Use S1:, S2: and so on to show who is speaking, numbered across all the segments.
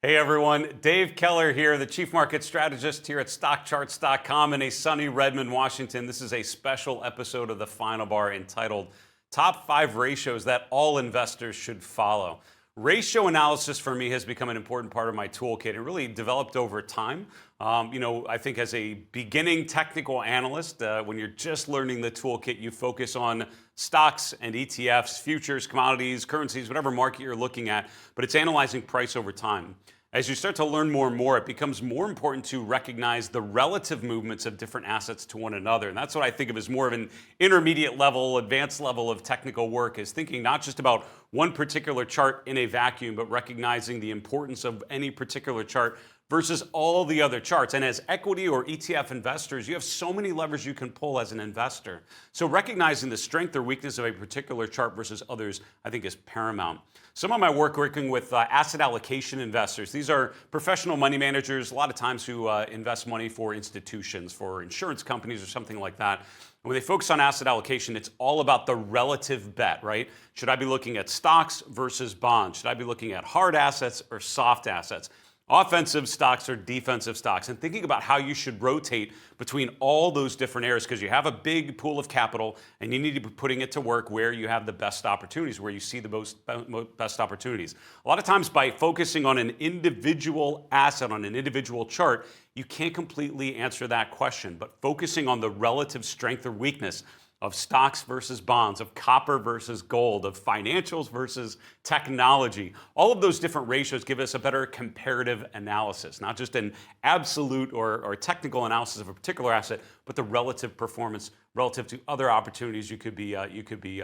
S1: Hey everyone, Dave Keller here, the Chief Market Strategist here at StockCharts.com in a sunny Redmond, Washington. This is a special episode of the Final Bar entitled Top 5 Ratios That All Investors Should Follow. Ratio analysis for me has become an important part of my toolkit. It really developed over time. I think as a beginning technical analyst, when you're just learning the toolkit, you focus on stocks and ETFs, futures, commodities, currencies, whatever market you're looking at, but it's analyzing price over time. As you start to learn more and more, it becomes more important to recognize the relative movements of different assets to one another. And that's what I think of as more of an intermediate level, advanced level of technical work, is thinking not just about one particular chart in a vacuum, but recognizing the importance of any particular chart versus all the other charts. And as equity or ETF investors, you have so many levers you can pull as an investor. So recognizing the strength or weakness of a particular chart versus others, I think, is paramount. Some of my work working with asset allocation investors. These are professional money managers, a lot of times who invest money for institutions, for insurance companies or something like that. When they focus on asset allocation, it's all about the relative bet, right? Should I be looking at stocks versus bonds? Should I be looking at hard assets or soft assets? Offensive stocks or defensive stocks, and thinking about how you should rotate between all those different areas, because you have a big pool of capital and you need to be putting it to work where you have the best opportunities, where you see the best opportunities. A lot of times by focusing on an individual asset, on an individual chart, you can't completely answer that question, but focusing on the relative strength or weakness of stocks versus bonds, of copper versus gold, of financials versus technology. All of those different ratios give us a better comparative analysis, not just an absolute or technical analysis of a particular asset, but the relative performance relative to other opportunities you could be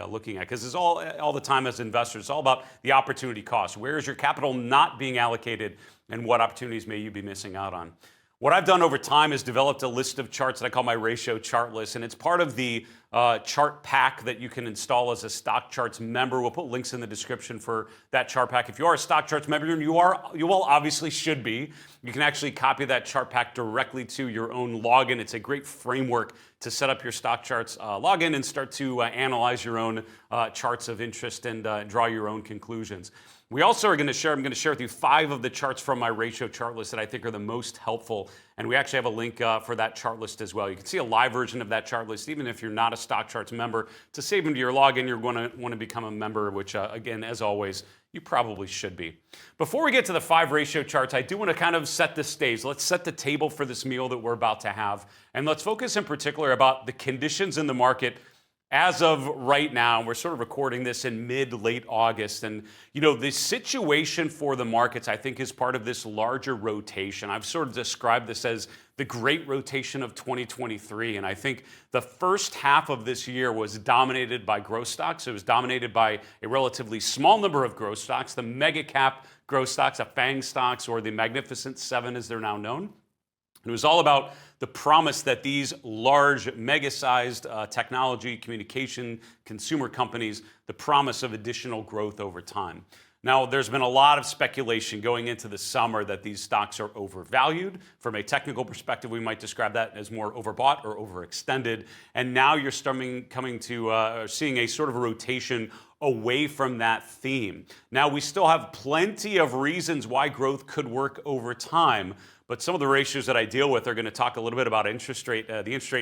S1: looking at. Because it's all the time as investors, it's all about the opportunity cost. Where is your capital not being allocated, and what opportunities may you be missing out on? What I've done over time is developed a list of charts that I call my ratio chart list, and it's part of the chart pack that you can install as a Stock Charts member. We'll put links in the description for that chart pack. If you are a Stock Charts member, and you will obviously should be, you can actually copy that chart pack directly to your own login. It's a great framework to set up your Stock Charts login and start to analyze your own charts of interest and draw your own conclusions. We also are going to share, I'm going to share with you 5 of the charts from my ratio chart list that I think are the most helpful. And we actually have a link for that chart list as well. You can see a live version of that chart list, even if you're not a Stock Charts member. To save into your login, you're going to want to become a member, which again, as always, you probably should be. Before we get to the 5 ratio charts, I do want to kind of set the stage. Let's set the table for this meal that we're about to have. And let's focus in particular about the conditions in the market as of right now. We're sort of recording this in late August. And, the situation for the markets, I think, is part of this larger rotation. I've sort of described this as the great rotation of 2023. And I think the first half of this year was dominated by growth stocks. It was dominated by a relatively small number of growth stocks, the mega cap growth stocks, the FANG stocks, or the Magnificent Seven as they're now known. It was all about the promise that these large, mega-sized technology, communication, consumer companies, the promise of additional growth over time. Now, there's been a lot of speculation going into the summer that these stocks are overvalued. From a technical perspective, we might describe that as more overbought or overextended. And now you're seeing a sort of a rotation away from that theme. Now, we still have plenty of reasons why growth could work over time. But some of the ratios that I deal with are going to talk a little bit about the interest rate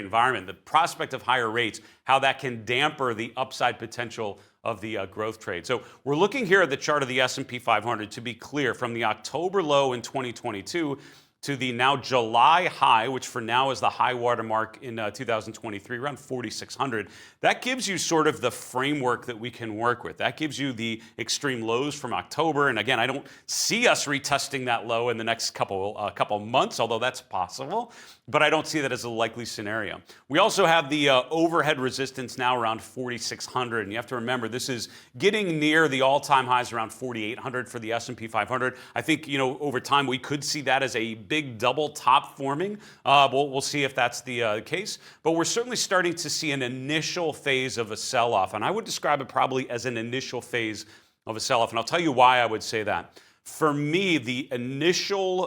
S1: environment, the prospect of higher rates, how that can damper the upside potential of the growth trade. So we're looking here at the chart of the S&P 500 to be clear, from the October low in 2022 to the now July high, which for now is the high water mark in 2023, around 4,600. That gives you sort of the framework that we can work with. That gives you the extreme lows from October. And again, I don't see us retesting that low in the next couple months, although that's possible. But I don't see that as a likely scenario. We also have the overhead resistance now around 4,600. And you have to remember, this is getting near the all-time highs around 4,800 for the S&P 500. I think, over time, we could see that as a big double top forming. We'll see if that's the case. But we're certainly starting to see an initial phase of a sell-off. And I would describe it probably as an initial phase of a sell-off. And I'll tell you why I would say that. For me, the initial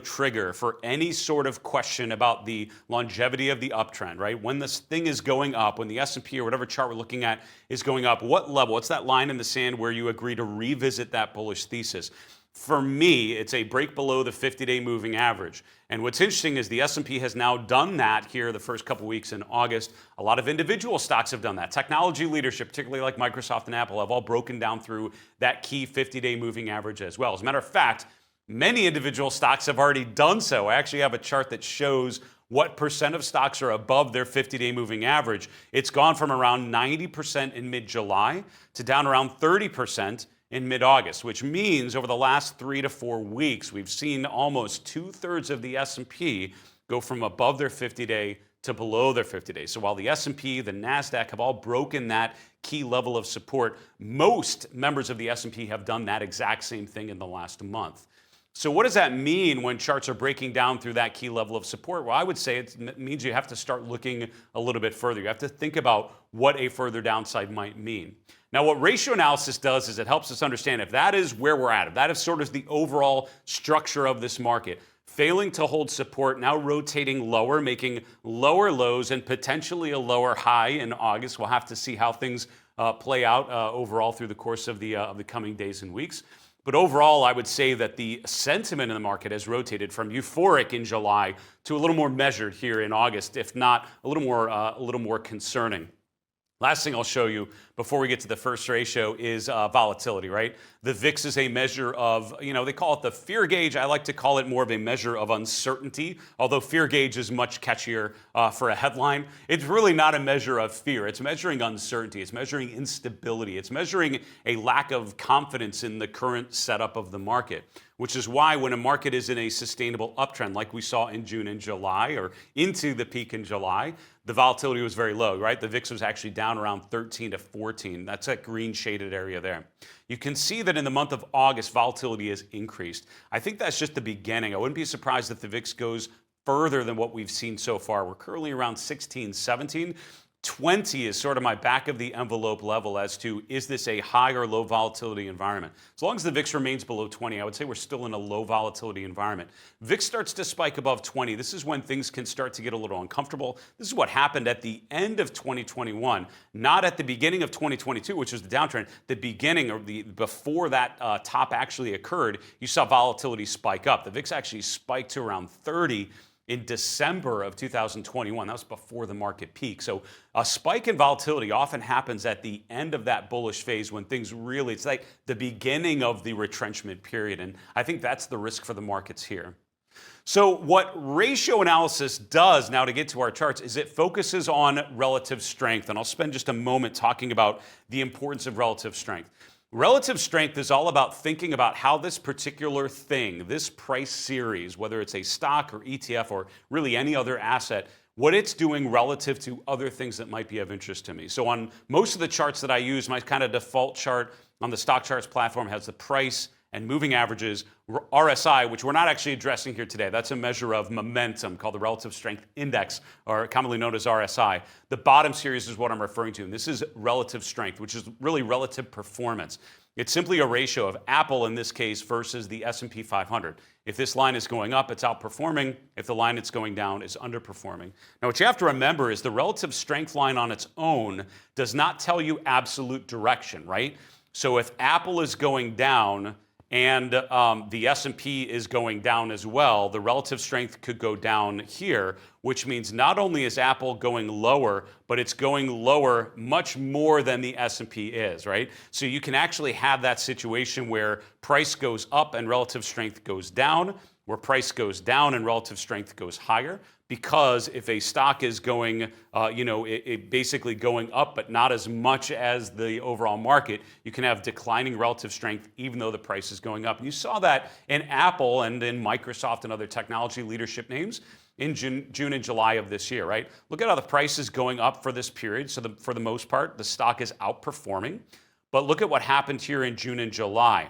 S1: trigger for any sort of question about the longevity of the uptrend, right? When this thing is going up, when the S&P or whatever chart we're looking at is going up, what level? What's that line in the sand where you agree to revisit that bullish thesis? For me, it's a break below the 50-day moving average. And what's interesting is the S&P has now done that here the first couple weeks in August. A lot of individual stocks have done that. Technology leadership, particularly like Microsoft and Apple, have all broken down through that key 50-day moving average as well. As a matter of fact, many individual stocks have already done so. I actually have a chart that shows what percent of stocks are above their 50-day moving average. It's gone from around 90% in mid-July to down around 30% in mid-August, which means over the last 3 to 4 weeks, we've seen almost 2/3 of the S&P go from above their 50-day to below their 50-day. So while the S&P, the NASDAQ have all broken that key level of support, most members of the S&P have done that exact same thing in the last month. So what does that mean when charts are breaking down through that key level of support? Well, I would say it means you have to start looking a little bit further. You have to think about what a further downside might mean. Now, what ratio analysis does is it helps us understand if that is where we're at, if that is sort of the overall structure of this market, failing to hold support, now rotating lower, making lower lows and potentially a lower high in August. We'll have to see how things play out overall through the course of the coming days and weeks. But overall, I would say that the sentiment in the market has rotated from euphoric in July to a little more measured here in August, if not a little more concerning. Last thing I'll show you before we get to the first ratio is volatility, right? The VIX is a measure of, they call it the fear gauge. I like to call it more of a measure of uncertainty, although fear gauge is much catchier for a headline. It's really not a measure of fear. It's measuring uncertainty. It's measuring instability. It's measuring a lack of confidence in the current setup of the market, which is why when a market is in a sustainable uptrend, like we saw in June and July, or into the peak in July, the volatility was very low, right? The VIX was actually down around 13 to 14. That's that green shaded area there. You can see that in the month of August, volatility has increased. I think that's just the beginning. I wouldn't be surprised if the VIX goes further than what we've seen so far. We're currently around 16, 17. 20 is sort of my back of the envelope level as to, is this a high or low volatility environment? As long as the VIX remains below 20, I would say we're still in a low volatility environment. VIX starts to spike above 20. This is when things can start to get a little uncomfortable. This is what happened at the end of 2021, not at the beginning of 2022, which was the downtrend. The beginning, or before that top actually occurred, you saw volatility spike up. The VIX actually spiked to around 30 in December of 2021. That was before the market peak. So a spike in volatility often happens at the end of that bullish phase when things really, it's like the beginning of the retrenchment period. And I think that's the risk for the markets here. So what ratio analysis does now to get to our charts is it focuses on relative strength. And I'll spend just a moment talking about the importance of relative strength. Relative strength is all about thinking about how this particular thing, this price series, whether it's a stock or ETF or really any other asset, what it's doing relative to other things that might be of interest to me. So on most of the charts that I use, my kind of default chart on the Stock Charts platform has the price and moving averages, RSI, which we're not actually addressing here today. That's a measure of momentum called the Relative Strength Index, or commonly known as RSI. The bottom series is what I'm referring to, and this is relative strength, which is really relative performance. It's simply a ratio of Apple, in this case, versus the S&P 500. If this line is going up, it's outperforming. If the line it's going down is underperforming. Now, what you have to remember is the relative strength line on its own does not tell you absolute direction, right? So if Apple is going down, and the S&P is going down as well, the relative strength could go down here, which means not only is Apple going lower, but it's going lower much more than the S&P is, right? So you can actually have that situation where price goes up and relative strength goes down, where price goes down and relative strength goes higher. Because if a stock is going, it basically going up, but not as much as the overall market, you can have declining relative strength even though the price is going up. And you saw that in Apple and in Microsoft and other technology leadership names in June and July of this year, right? Look at how the price is going up for this period. So for the most part, the stock is outperforming. But look at what happened here in June and July.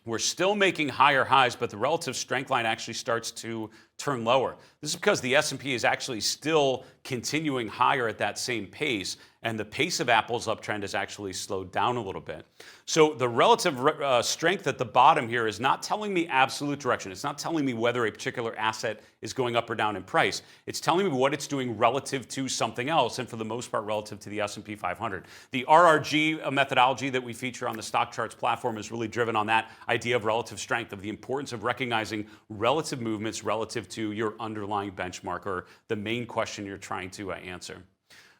S1: We're still making higher highs, but the relative strength line actually starts to turn lower. This is because the S&P is actually still continuing higher at that same pace and the pace of Apple's uptrend has actually slowed down a little bit. So the relative strength at the bottom here is not telling me absolute direction. It's not telling me whether a particular asset is going up or down in price. It's telling me what it's doing relative to something else, and for the most part relative to the S&P 500. The RRG methodology that we feature on the Stock Charts platform is really driven on that idea of relative strength, of the importance of recognizing relative movements relative to your underlying benchmark, or the main question you're trying to answer.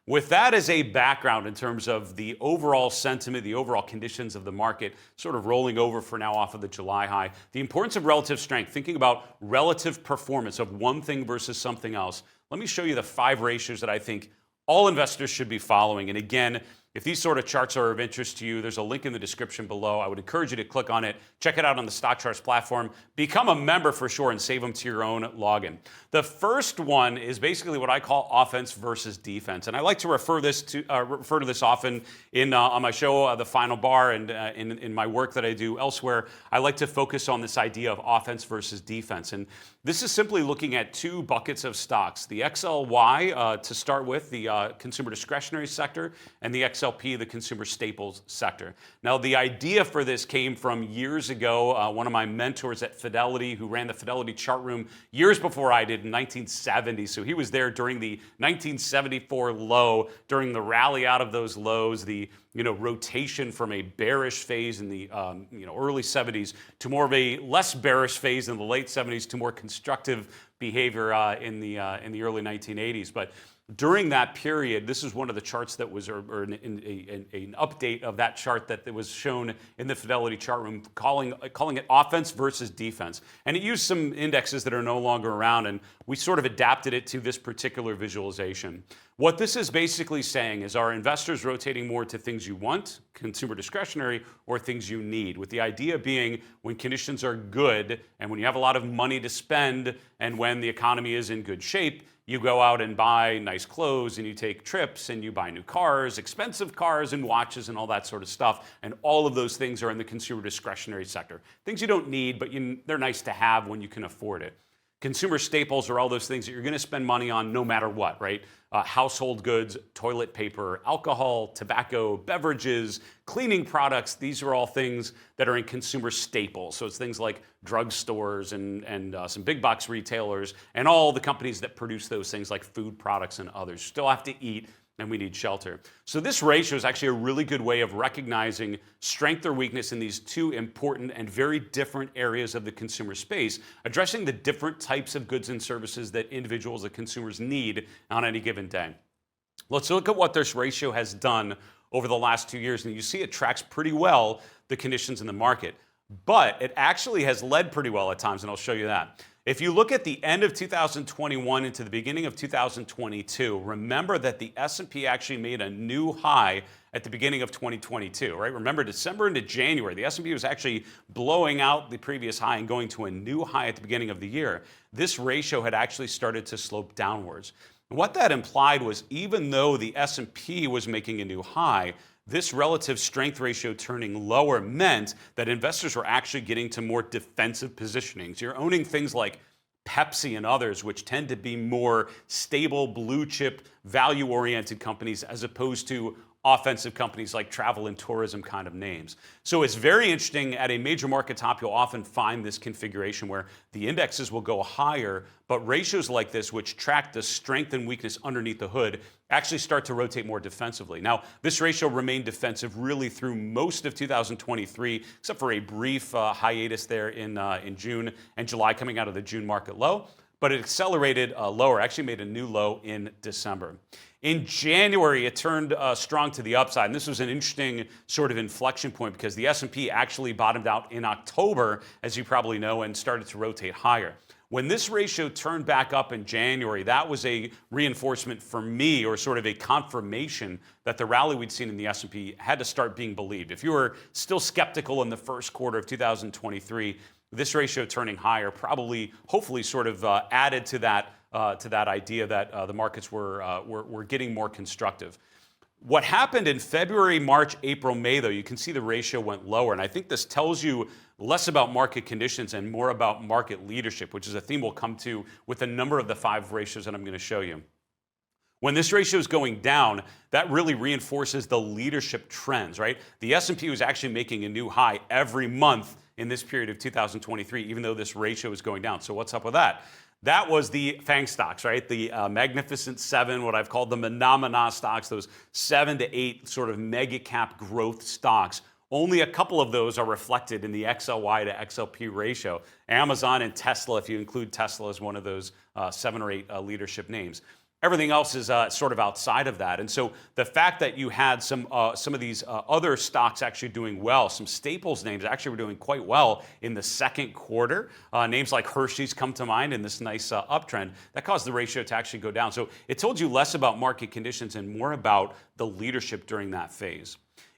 S1: With that as a background in terms of the overall sentiment, the overall conditions of the market, sort of rolling over for now off of the July high, the importance of relative strength, thinking about relative performance of one thing versus something else, let me show you the 5 ratios that I think all investors should be following. And again, if these sort of charts are of interest to you, there's a link in the description below. I would encourage you to click on it, check it out on the Stock Charts platform, become a member for sure, and save them to your own login. The first one is basically what I call offense versus defense, and I like to refer to this often in on my show, The Final Bar, and in my work that I do elsewhere. I like to focus on this idea of offense versus defense, and this is simply looking at 2 buckets of stocks: the XLY to start with, the consumer discretionary sector, and the XLP, the consumer staples sector. Now, the idea for this came from years ago. One of my mentors at Fidelity, who ran the Fidelity chart room years before I did, in 1970. So he was there during the 1974 low, during the rally out of those lows, the rotation from a bearish phase in the early 70s to more of a less bearish phase in the late 70s to more constructive behavior in the early 1980s. But during that period, this is one of the charts that was, or an update of that chart that was shown in the Fidelity chart room, calling it offense versus defense. And it used some indexes that are no longer around, and we sort of adapted it to this particular visualization. What this is basically saying is, are investors rotating more to things you want, consumer discretionary, or things you need? With the idea being, when conditions are good and when you have a lot of money to spend and when the economy is in good shape, you go out and buy nice clothes and you take trips and you buy new cars, expensive cars and watches and all that sort of stuff. And all of those things are in the consumer discretionary sector. Things you don't need, but they're nice to have when you can afford it. Consumer staples are all those things that you're going to spend money on no matter what, right? Household goods, toilet paper, alcohol, tobacco, beverages, cleaning products. These are all things that are in consumer staples. So it's things like drugstores and some big box retailers and all the companies that produce those things like food products and others. Still have to eat, and we need shelter. So this ratio is actually a really good way of recognizing strength or weakness in these 2 important and very different areas of the consumer space, addressing the different types of goods and services that individuals and consumers need on any given day. Let's look at what this ratio has done over the last 2 years, and you see it tracks pretty well the conditions in the market. But it actually has led pretty well at times, and I'll show you that. If you look at the end of 2021 into the beginning of 2022, remember that the S&P actually made a new high at the beginning of 2022, right? Remember, December into January, the S&P was actually blowing out the previous high and going to a new high at the beginning of the year. This ratio had actually started to slope downwards. What that implied was, even though the S&P was making a new high, this relative strength ratio turning lower meant that investors were actually getting to more defensive positionings. You're owning things like Pepsi and others, which tend to be more stable, blue chip, value-oriented companies, as opposed to offensive companies like travel and tourism kind of names. So it's very interesting. At a major market top, you'll often find this configuration where the indexes will go higher, but ratios like this, which track the strength and weakness underneath the hood, actually start to rotate more defensively. Now, this ratio remained defensive really through most of 2023, except for a brief hiatus there in June and July coming out of the June market low. But it accelerated lower, actually made a new low in December. In January, it turned strong to the upside, and this was an interesting sort of inflection point because the S&P actually bottomed out in October, as you probably know, and started to rotate higher. When this ratio turned back up in January, that was a reinforcement for me, or sort of a confirmation that the rally we'd seen in the S&P had to start being believed. If you were still skeptical in the first quarter of 2023, this ratio turning higher probably, hopefully, sort of added to that idea that the markets were getting more constructive. What happened in February, March, April, May, though, you can see the ratio went lower. And I think this tells you less about market conditions and more about market leadership, which is a theme we'll come to with a number of the 5 ratios that I'm going to show you. When this ratio is going down, that really reinforces the leadership trends, right? The S&P was actually making a new high every month in this period of 2023, even though this ratio is going down. So what's up with that? That was the FANG stocks, right? The Magnificent Seven, what I've called the Phenomena stocks, those 7 to 8 sort of mega cap growth stocks. Only a couple of those are reflected in the XLY to XLP ratio. Amazon and Tesla, if you include Tesla as one of those 7 or 8 leadership names. Everything else is sort of outside of that. And so the fact that you had some of these other stocks actually doing well, some staples names actually were doing quite well in the second quarter. Names like Hershey's come to mind in this nice uptrend. That caused the ratio to actually go down. So it told you less about market conditions and more about the leadership during that phase.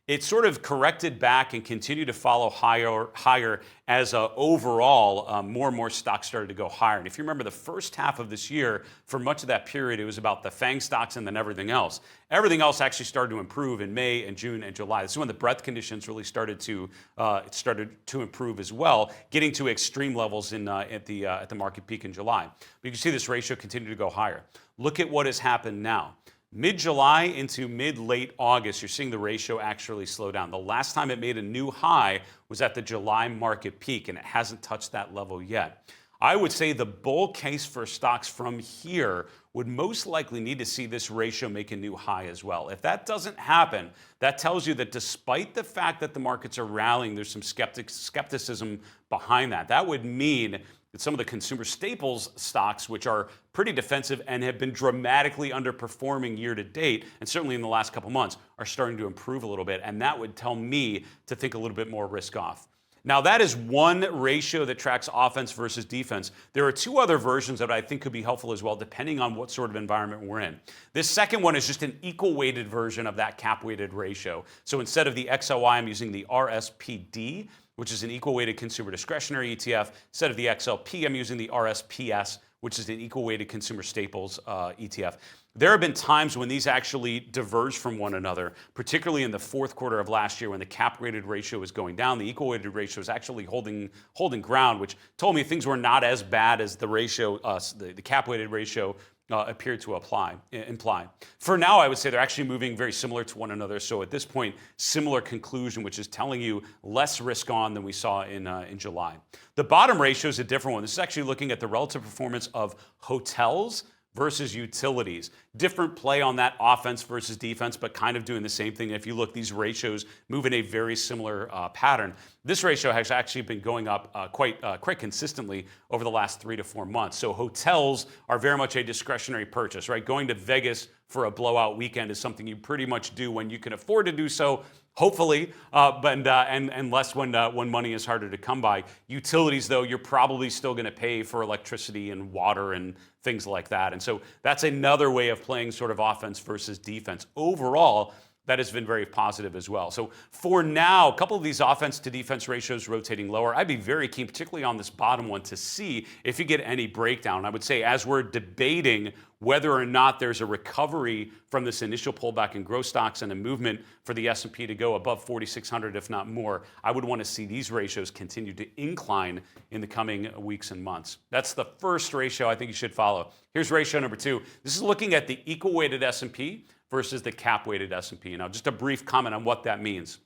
S1: It sort of corrected back and continued to follow higher as overall more and more stocks started to go higher. And if you remember the first half of this year, for much of that period, it was about the FANG stocks and then everything else. Everything else actually started to improve in May and June and July. This is when the breadth conditions really started to improve as well, getting to extreme levels at the market peak in July. But you can see this ratio continue to go higher. Look at what has happened now. Mid-July into mid-late August, you're seeing the ratio actually slow down. The last time it made a new high was at the July market peak, and it hasn't touched that level yet. I would say the bull case for stocks from here would most likely need to see this ratio make a new high as well. If that doesn't happen, that tells you that despite the fact that the markets are rallying, there's some skepticism behind that. That would mean that some of the consumer staples stocks, which are pretty defensive and have been dramatically underperforming year to date, and certainly in the last couple months, are starting to improve a little bit. And that would tell me to think a little bit more risk off. Now, that is one ratio that tracks offense versus defense. There are 2 other versions that I think could be helpful as well, depending on what sort of environment we're in. This second one is just an equal weighted version of that cap weighted ratio. So instead of the XLY, I'm using the RSPD, which is an equal weighted consumer discretionary ETF. Instead of the XLP, I'm using the RSPS, which is an equal weighted consumer staples ETF. There have been times when these actually diverge from one another, particularly in the fourth quarter of last year when the cap-weighted ratio was going down. The equal-weighted ratio was actually holding ground, which told me things were not as bad as the ratio, the cap-weighted ratio appeared to imply. For now, I would say they're actually moving very similar to one another. So at this point, similar conclusion, which is telling you less risk on than we saw in July. The bottom ratio is a different one. This is actually looking at the relative performance of hotels versus utilities. Different play on that offense versus defense, but kind of doing the same thing. If you look, these ratios move in a very similar pattern. This ratio has actually been going up quite consistently over the last 3 to 4 months. So hotels are very much a discretionary purchase, right? Going to Vegas for a blowout weekend is something you pretty much do when you can afford to do so, hopefully, and less when money is harder to come by. Utilities, though, you're probably still going to pay for electricity and water and things like that. And so that's another way of playing sort of offense versus defense. Overall, that has been very positive as well. So for now, a couple of these offense to defense ratios rotating lower. I'd be very keen, particularly on this bottom one, to see if you get any breakdown. I would say as we're debating whether or not there's a recovery from this initial pullback in growth stocks and a movement for the S&P to go above 4,600, if not more, I would want to see these ratios continue to incline in the coming weeks and months. That's the first ratio I think you should follow. Here's ratio number 2. This is looking at the equal weighted S&P versus the cap-weighted S&P. Now, just a brief comment on what that means.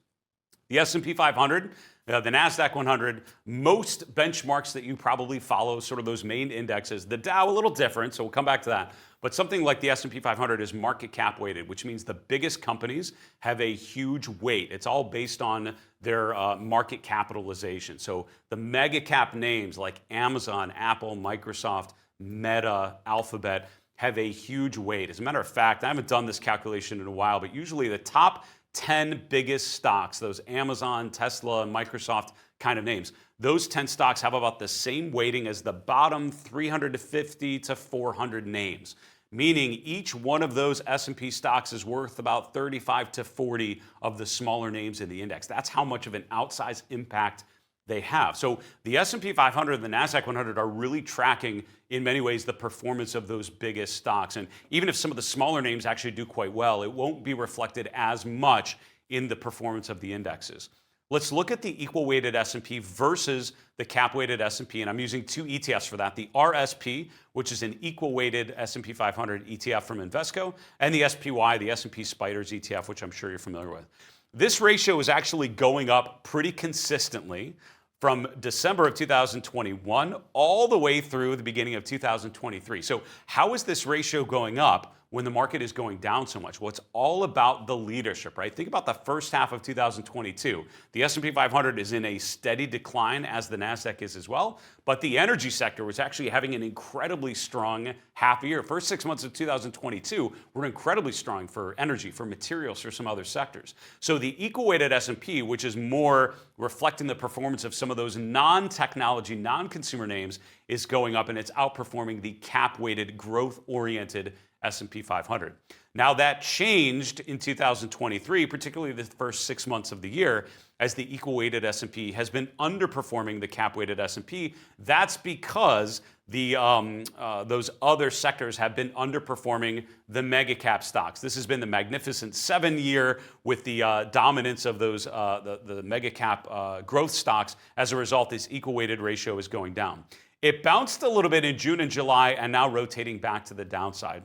S1: The S&P 500, the NASDAQ 100, most benchmarks that you probably follow, sort of those main indexes. The Dow, a little different, so we'll come back to that. But something like the S&P 500 is market cap weighted, which means the biggest companies have a huge weight. It's all based on their market capitalization. So the mega cap names like Amazon, Apple, Microsoft, Meta, Alphabet, have a huge weight. As a matter of fact, I haven't done this calculation in a while, but usually the top 10 biggest stocks, those Amazon, Tesla, and Microsoft kind of names, those 10 stocks have about the same weighting as the bottom 350 to 400 names, meaning each one of those S&P stocks is worth about 35 to 40 of the smaller names in the index. That's how much of an outsized impact they have. So the S&P 500 and the NASDAQ 100 are really tracking, in many ways, the performance of those biggest stocks. And even if some of the smaller names actually do quite well, it won't be reflected as much in the performance of the indexes. Let's look at the equal weighted S&P versus the cap weighted S&P, and I'm using two ETFs for that. The RSP, which is an equal weighted S&P 500 ETF from Invesco, and the SPY, the S&P Spiders ETF, which I'm sure you're familiar with. This ratio is actually going up pretty consistently from December of 2021 all the way through the beginning of 2023. So how is this ratio going up when the market is going down so much? Well, it's all about the leadership, right? Think about the first half of 2022. The S&P 500 is in a steady decline, as the NASDAQ is as well, but the energy sector was actually having an incredibly strong half year. First 6 months of 2022 were incredibly strong for energy, for materials, for some other sectors. So the equal weighted S&P, which is more reflecting the performance of some of those non-technology, non-consumer names, is going up, and it's outperforming the cap-weighted, growth-oriented S&P 500. Now that changed in 2023, particularly the first 6 months of the year, as the equal weighted S&P has been underperforming the cap weighted S&P. That's because those other sectors have been underperforming the mega cap stocks. This has been the Magnificent Seven year with the dominance of those the mega cap growth stocks. As a result, this equal weighted ratio is going down. It bounced a little bit in June and July, and now rotating back to the downside.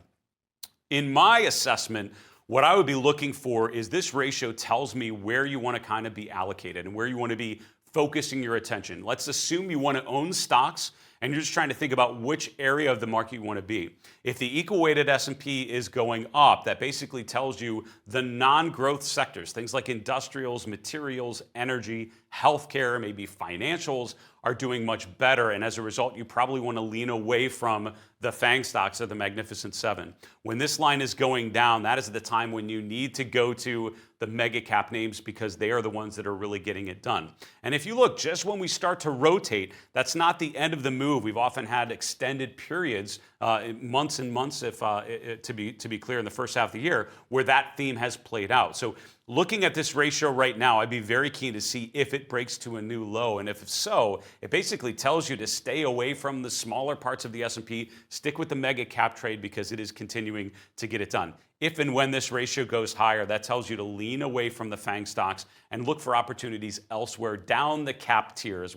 S1: In my assessment, what I would be looking for is this ratio tells me where you want to kind of be allocated and where you want to be focusing your attention. Let's assume you want to own stocks and you're just trying to think about which area of the market you want to be. If the equal weighted S&P is going up, that basically tells you the non-growth sectors, things like industrials, materials, energy, healthcare, maybe financials, are doing much better. And as a result, you probably want to lean away from the FANG stocks of the Magnificent Seven. When this line is going down, that is the time when you need to go to the mega cap names, because they are the ones that are really getting it done. And if you look, just when we start to rotate, that's not the end of the move. We've often had extended periods, months and months, if to be clear, in the first half of the year, where that theme has played out. So looking at this ratio right now, I'd be very keen to see if it breaks to a new low. And if so, it basically tells you to stay away from the smaller parts of the S&P, stick with the mega cap trade, because it is continuing to get it done. If and when this ratio goes higher, that tells you to lean away from the FANG stocks and look for opportunities elsewhere down the cap tier, as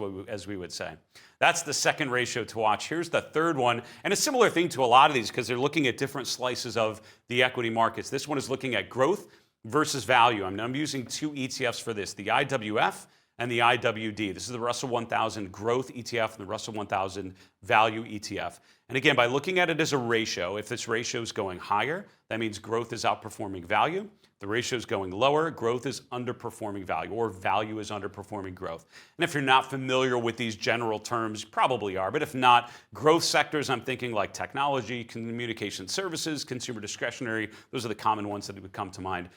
S1: we would say. That's the second ratio to watch. Here's the third one, and a similar thing to a lot of these, because they're looking at different slices of the equity markets. This one is looking at growth versus value. I'm using two ETFs for this, the IWF and the IWD. This is the Russell 1000 Growth ETF and the Russell 1000 Value ETF. And again, by looking at it as a ratio, if this ratio is going higher, that means growth is outperforming value. The ratio is going lower, growth is underperforming value, or value is underperforming growth. And if you're not familiar with these general terms, you probably are, but if not, growth sectors, I'm thinking like technology, communication services, consumer discretionary, those are the common ones that would come to mind.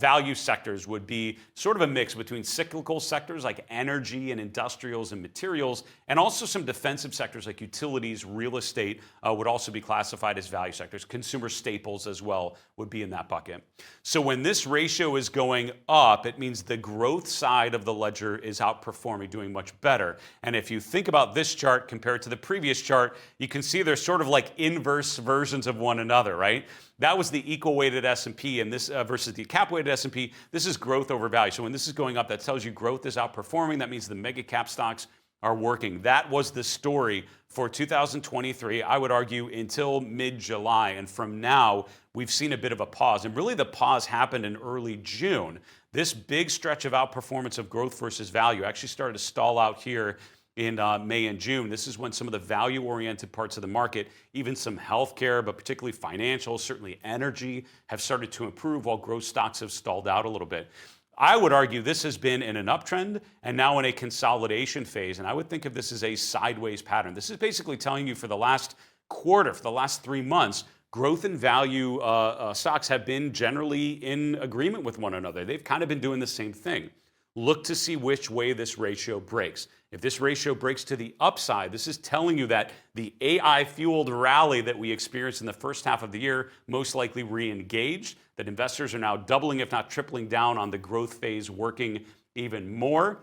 S1: Value sectors would be sort of a mix between cyclical sectors like energy and industrials and materials, and also some defensive sectors like utilities, real estate would also be classified as value sectors. Consumer staples as well would be in that bucket. So when this ratio is going up, it means the growth side of the ledger is outperforming, doing much better. And if you think about this chart compared to the previous chart, you can see they're sort of like inverse versions of one another, right? That was the equal weighted S&P, and this versus the cap weighted S&P. This is growth over value. So when this is going up, that tells you growth is outperforming. That means the mega cap stocks are working. That was the story for 2023, I would argue, until mid-July. And from now, we've seen a bit of a pause. And really the pause happened in early June. This big stretch of outperformance of growth versus value actually started to stall out here in May and June. This is when some of the value-oriented parts of the market, even some healthcare, but particularly financial, certainly energy, have started to improve, while growth stocks have stalled out a little bit. I would argue this has been in an uptrend and now in a consolidation phase, and I would think of this as a sideways pattern. This is basically telling you for the last quarter, for the last 3 months, growth and value stocks have been generally in agreement with one another. They've kind of been doing the same thing. Look to see which way this ratio breaks. If this ratio breaks to the upside, this is telling you that the AI-fueled rally that we experienced in the first half of the year most likely re-engaged, that investors are now doubling, if not tripling down on the growth phase, working even more.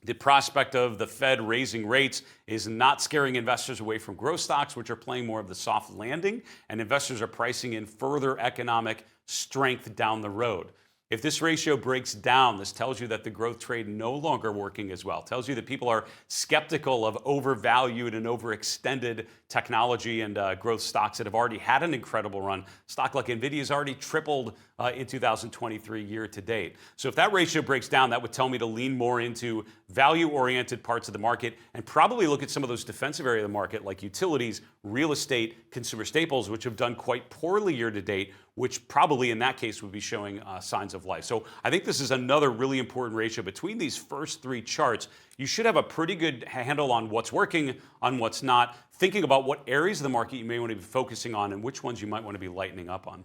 S1: The prospect of the Fed raising rates is not scaring investors away from growth stocks, which are playing more of the soft landing, and investors are pricing in further economic strength down the road. If this ratio breaks down, this tells you that the growth trade no longer working as well. It tells you that people are skeptical of overvalued and overextended technology and growth stocks that have already had an incredible run. Stock like NVIDIA has already tripled in 2023 year to date. So if that ratio breaks down, that would tell me to lean more into value-oriented parts of the market and probably look at some of those defensive areas of the market like utilities, real estate, consumer staples, which have done quite poorly year to date, which probably in that case would be showing signs of life. So I think this is another really important ratio. Between these first three charts, you should have a pretty good handle on what's working, on what's not, thinking about what areas of the market you may want to be focusing on and which ones you might want to be lightening up on.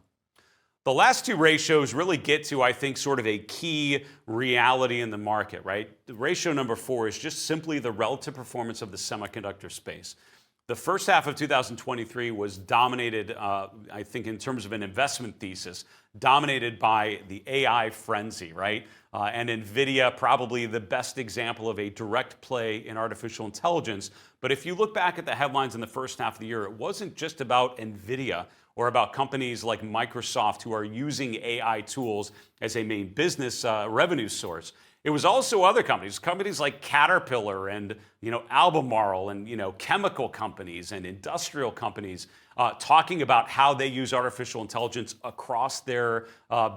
S1: The last two ratios really get to, I think, sort of a key reality in the market, right? The ratio number 4 is just simply the relative performance of the semiconductor space. The first half of 2023 was dominated, I think, in terms of an investment thesis, dominated by the AI frenzy, right? And NVIDIA, probably the best example of a direct play in artificial intelligence. But if you look back at the headlines in the first half of the year, it wasn't just about NVIDIA or about companies like Microsoft who are using AI tools as a main business revenue source. It was also other companies like Caterpillar and Albemarle and chemical companies and industrial companies talking about how they use artificial intelligence across their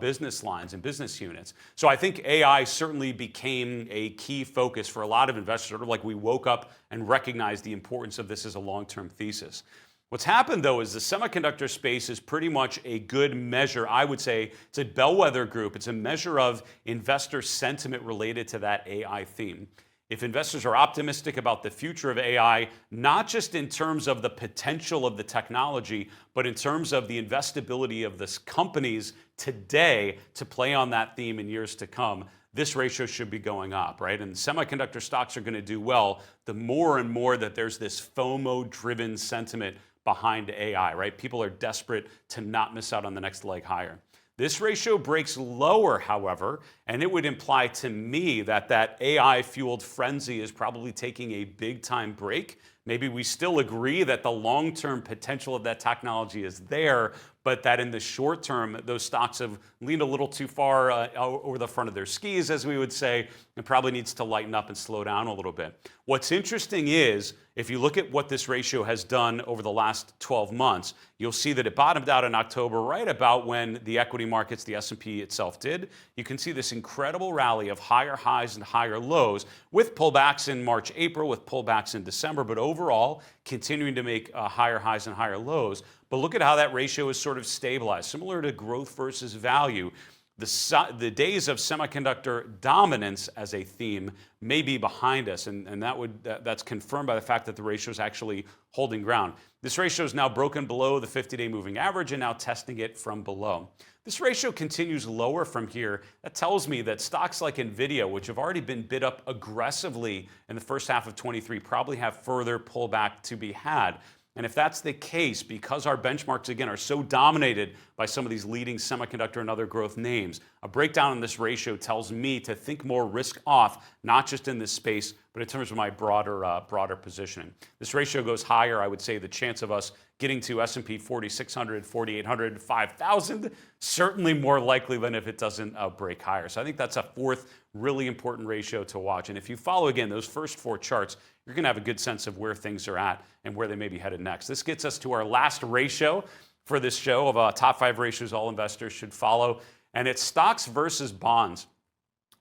S1: business lines and business units. So I think AI certainly became a key focus for a lot of investors, sort of like we woke up and recognized the importance of this as a long-term thesis. What's happened, though, is the semiconductor space is pretty much a good measure. I would say it's a bellwether group. It's a measure of investor sentiment related to that AI theme. If investors are optimistic about the future of AI, not just in terms of the potential of the technology, but in terms of the investability of the companies today to play on that theme in years to come, this ratio should be going up, right? And semiconductor stocks are going to do well the more and more that there's this FOMO-driven sentiment behind AI, right? People are desperate to not miss out on the next leg higher. This ratio breaks lower, however, and it would imply to me that that AI-fueled frenzy is probably taking a big-time break. Maybe we still agree that the long-term potential of that technology is there, but that in the short term, those stocks have leaned a little too far over the front of their skis, as we would say, and probably needs to lighten up and slow down a little bit. What's interesting is, if you look at what this ratio has done over the last 12 months, you'll see that it bottomed out in October, right about when the equity markets, the S&P itself did. You can see this incredible rally of higher highs and higher lows, with pullbacks in March, April, with pullbacks in December, but overall continuing to make higher highs and higher lows. But look at how that ratio is sort of stabilized, similar to growth versus value. The days of semiconductor dominance as a theme may be behind us, and that's confirmed by the fact that the ratio is actually holding ground. This ratio is now broken below the 50-day moving average and now testing it from below. This ratio continues lower from here. That tells me that stocks like NVIDIA, which have already been bid up aggressively in the first half of 23, probably have further pullback to be had. And if that's the case, because our benchmarks, again, are so dominated by some of these leading semiconductor and other growth names, a breakdown in this ratio tells me to think more risk off, not just in this space, but in terms of my broader positioning. This ratio goes higher, I would say the chance of us getting to S&P 4,600, 4,800, 5,000, certainly more likely than if it doesn't break higher. So I think that's a fourth really important ratio to watch. And if you follow, again, those first 4 charts, you're going to have a good sense of where things are at and where they may be headed next. This gets us to our last ratio for this show of top 5 ratios all investors should follow, and it's stocks versus bonds.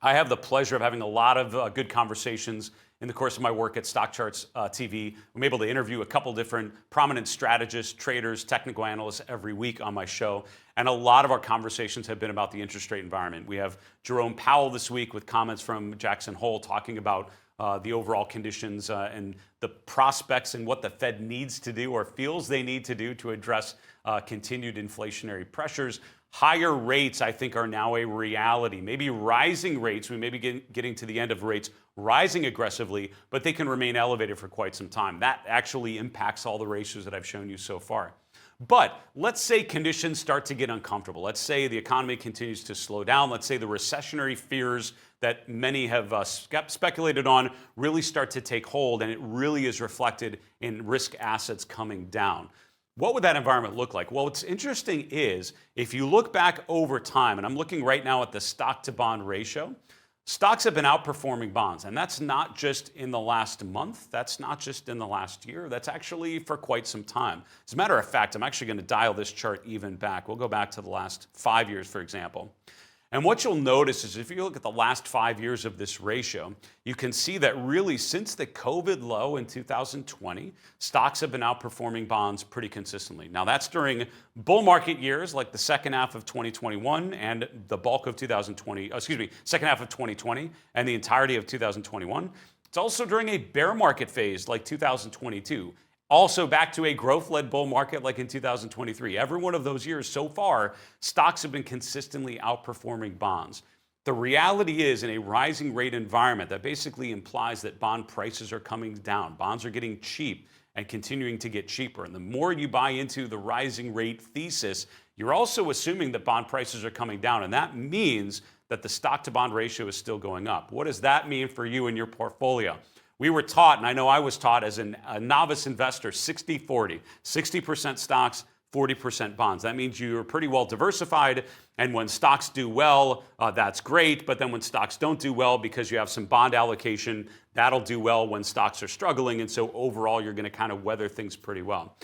S1: I have the pleasure of having a lot of good conversations in the course of my work at Stock Charts TV. I'm able to interview a couple different prominent strategists, traders, technical analysts every week on my show. And a lot of our conversations have been about the interest rate environment. We have Jerome Powell this week with comments from Jackson Hole talking about the overall conditions and the prospects and what the Fed needs to do or feels they need to do to address continued inflationary pressures. Higher rates, I think, are now a reality. Maybe rising rates, we may be getting to the end of rates rising aggressively, but they can remain elevated for quite some time. That actually impacts all the ratios that I've shown you so far. But let's say conditions start to get uncomfortable. Let's say the economy continues to slow down. Let's say the recessionary fears that many have speculated on really start to take hold, and it really is reflected in risk assets coming down. What would that environment look like? Well, what's interesting is if you look back over time, and I'm looking right now at the stock to bond ratio, stocks have been outperforming bonds. And that's not just in the last month. That's not just in the last year. That's actually for quite some time. As a matter of fact, I'm actually going to dial this chart even back. We'll go back to the last 5 years, for example. And what you'll notice is if you look at the last 5 years of this ratio, you can see that really since the COVID low in 2020, stocks have been outperforming bonds pretty consistently. Now that's during bull market years like the second half of 2021 and the bulk of second half of 2020 and the entirety of 2021. It's also during a bear market phase like 2022. Also back to a growth-led bull market like in 2023. Every one of those years so far, stocks have been consistently outperforming bonds. The reality is in a rising rate environment, that basically implies that bond prices are coming down. Bonds are getting cheap and continuing to get cheaper. And the more you buy into the rising rate thesis, you're also assuming that bond prices are coming down. And that means that the stock to bond ratio is still going up. What does that mean for you and your portfolio? We were taught, and I know I was taught as a novice investor, 60-40, 60% stocks, 40% bonds. That means you're pretty well diversified, and when stocks do well, that's great, but then when stocks don't do well because you have some bond allocation, that'll do well when stocks are struggling, and so overall you're going to kind of weather things pretty well.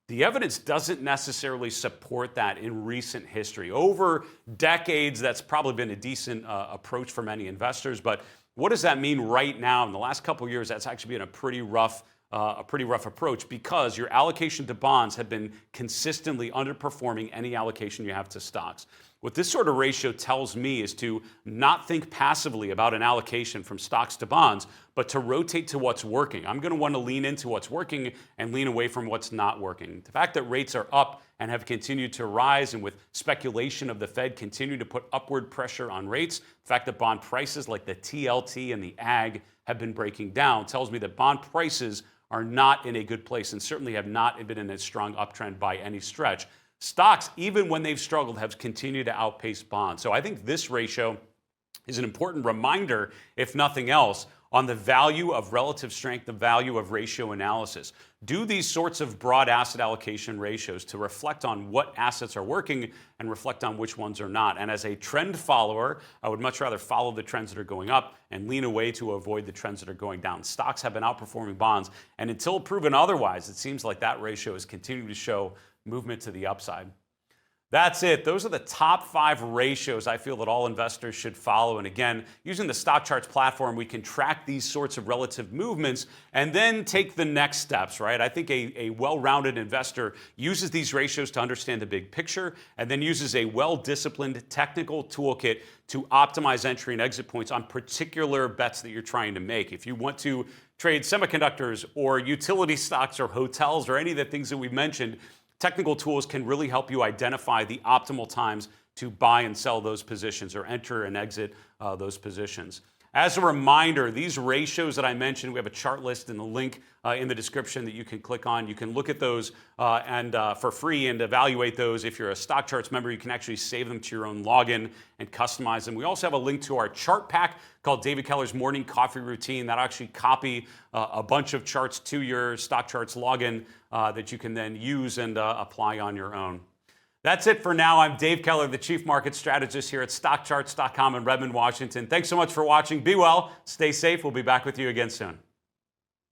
S1: The evidence doesn't necessarily support that in recent history. Over decades, that's probably been a decent approach for many investors, but what does that mean right now? In the last couple of years, that's actually been a pretty rough approach because your allocation to bonds have been consistently underperforming any allocation you have to stocks. What this sort of ratio tells me is to not think passively about an allocation from stocks to bonds, but to rotate to what's working. I'm going to want to lean into what's working and lean away from what's not working. The fact that rates are up and have continued to rise, and with speculation of the Fed continue to put upward pressure on rates, the fact that bond prices like the TLT and the AG have been breaking down tells me that bond prices are not in a good place and certainly have not been in a strong uptrend by any stretch. Stocks, even when they've struggled, have continued to outpace bonds. So I think this ratio is an important reminder, if nothing else, on the value of relative strength, the value of ratio analysis. Do these sorts of broad asset allocation ratios to reflect on what assets are working and reflect on which ones are not. And as a trend follower, I would much rather follow the trends that are going up and lean away to avoid the trends that are going down. Stocks have been outperforming bonds, and until proven otherwise, it seems like that ratio is continuing to show movement to the upside. That's it. Those are the top 5 ratios I feel that all investors should follow. And again, using the Stock Charts platform, we can track these sorts of relative movements and then take the next steps, right? I think a well-rounded investor uses these ratios to understand the big picture and then uses a well-disciplined technical toolkit to optimize entry and exit points on particular bets that you're trying to make. If you want to trade semiconductors or utility stocks or hotels or any of the things that we've mentioned, technical tools can really help you identify the optimal times to buy and sell those positions or enter and exit those positions. As a reminder, these ratios that I mentioned, we have a chart list in the link in the description that you can click on. You can look at those and for free and evaluate those. If you're a Stock Charts member, you can actually save them to your own login and customize them. We also have a link to our chart pack called David Keller's Morning Coffee Routine. That'll actually copy a bunch of charts to your Stock Charts login that you can then use and apply on your own. That's it for now. I'm Dave Keller, the Chief Market Strategist here at StockCharts.com in Redmond, Washington. Thanks so much for watching. Be well, stay safe. We'll be back with you again soon.